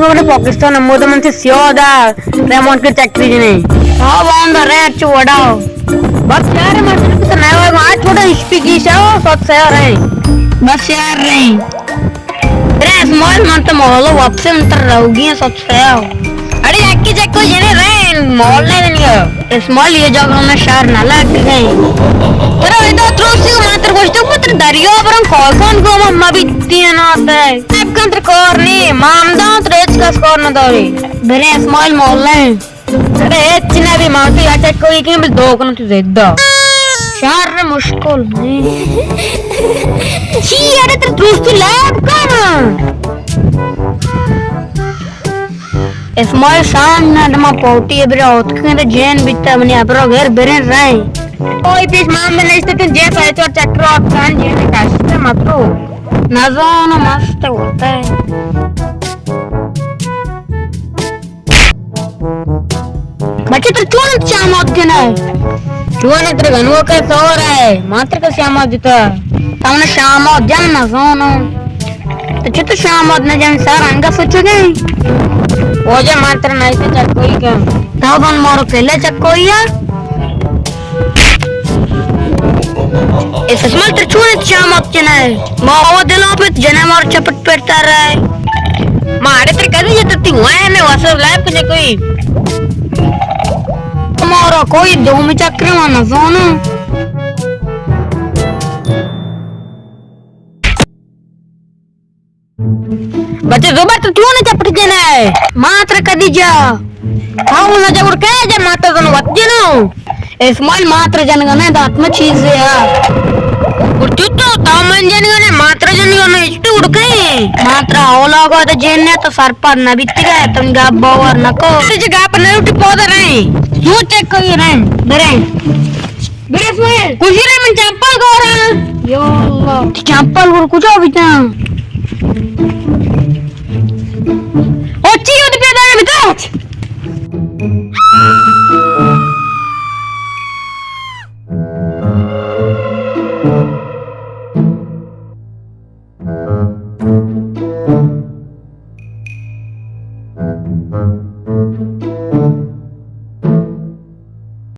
కూడా पाकिस्तान అమ్మోదు మంచి సియోదా रेमोट के चक्री जी नहीं हाँ बांधा रहे अच्छे वड़ाओ बस यार मैं सिर्फ तो नया वाला आज थोड़ा स्पीकी शो सब से आ रहे बस यार रहे रे स्मॉल मंट मॉल वापस अंतर रहोगी सब से आओ अरे जाके चेक को जेने रहे मॉल नहीं देंगे स्मॉल ये जगह में शहर ना लग गए अरे इधर त्रोसी को मात्र गोश्त पुत्र दरिया पर हम कौन को मम्मा भी तीन आते हैं अब कंट्र कोरनी मामदा त्रेच का स्कोर न दौरी बेरे स्मॉल मॉल नहीं अरे चिन्ह भी मारती है चेक कोई क्यों भी दो कौन तुझे दो शहर में मुश्किल नहीं ची अरे तेरे दोस्त लैब कौन स्मॉल शान ना डमा पोटी है बेरे औत के अंदर जैन बिता बने अपरो घर बेरे रहे कोई पीस माम में नहीं स्थित जे पैचर चक्र और कान जैन काश्ते मतरो नजानो मस्त होता है बच्चे तो क्यों नहीं श्यामोद के ना क्यों नहीं तेरे गनवो के सो रहा है मात्र का श्यामोद जिता तामने श्यामोद जान ना सोनो तो चित्त श्यामोद ने जान सार अंगा सोचो गई वो जो मात्र नहीं से चक्कोई क्या ताऊ बन मोरो केले चक्कोई या इस स्मॉल तेरे क्यों नहीं श्यामोद के ना माँ दिलों पे जने मोर चपट पेटता रहा है मारे तेरे कभी ये तो तीन हुआ है मैं वासव लाइफ कुछ कोई तुम्हारा कोई दो में चक्र माना सोनू बच्चे जुबान तो क्यों नहीं चपट देना है मात्र कदी जा हाँ ना जब उड़ के जब मात्र तो वत्ती ना स्मॉल मात्र जनगणे दात्म चीज है उड़ती तो तामन जनगणे मात्र जनगणे इष्ट उड़ गए मात्र ओला को तो जेने तो सर पर न बीत गए तुम गाप बावर न को तुझे गाप न उठी पौधा रहे क्यों चेक करी रहे बेरे बेरे स्मॉल कुछ नहीं मन चंपल को रहा यो अल्लाह चंपल को कुछ हो बिता ओची उठ पे दाने बिता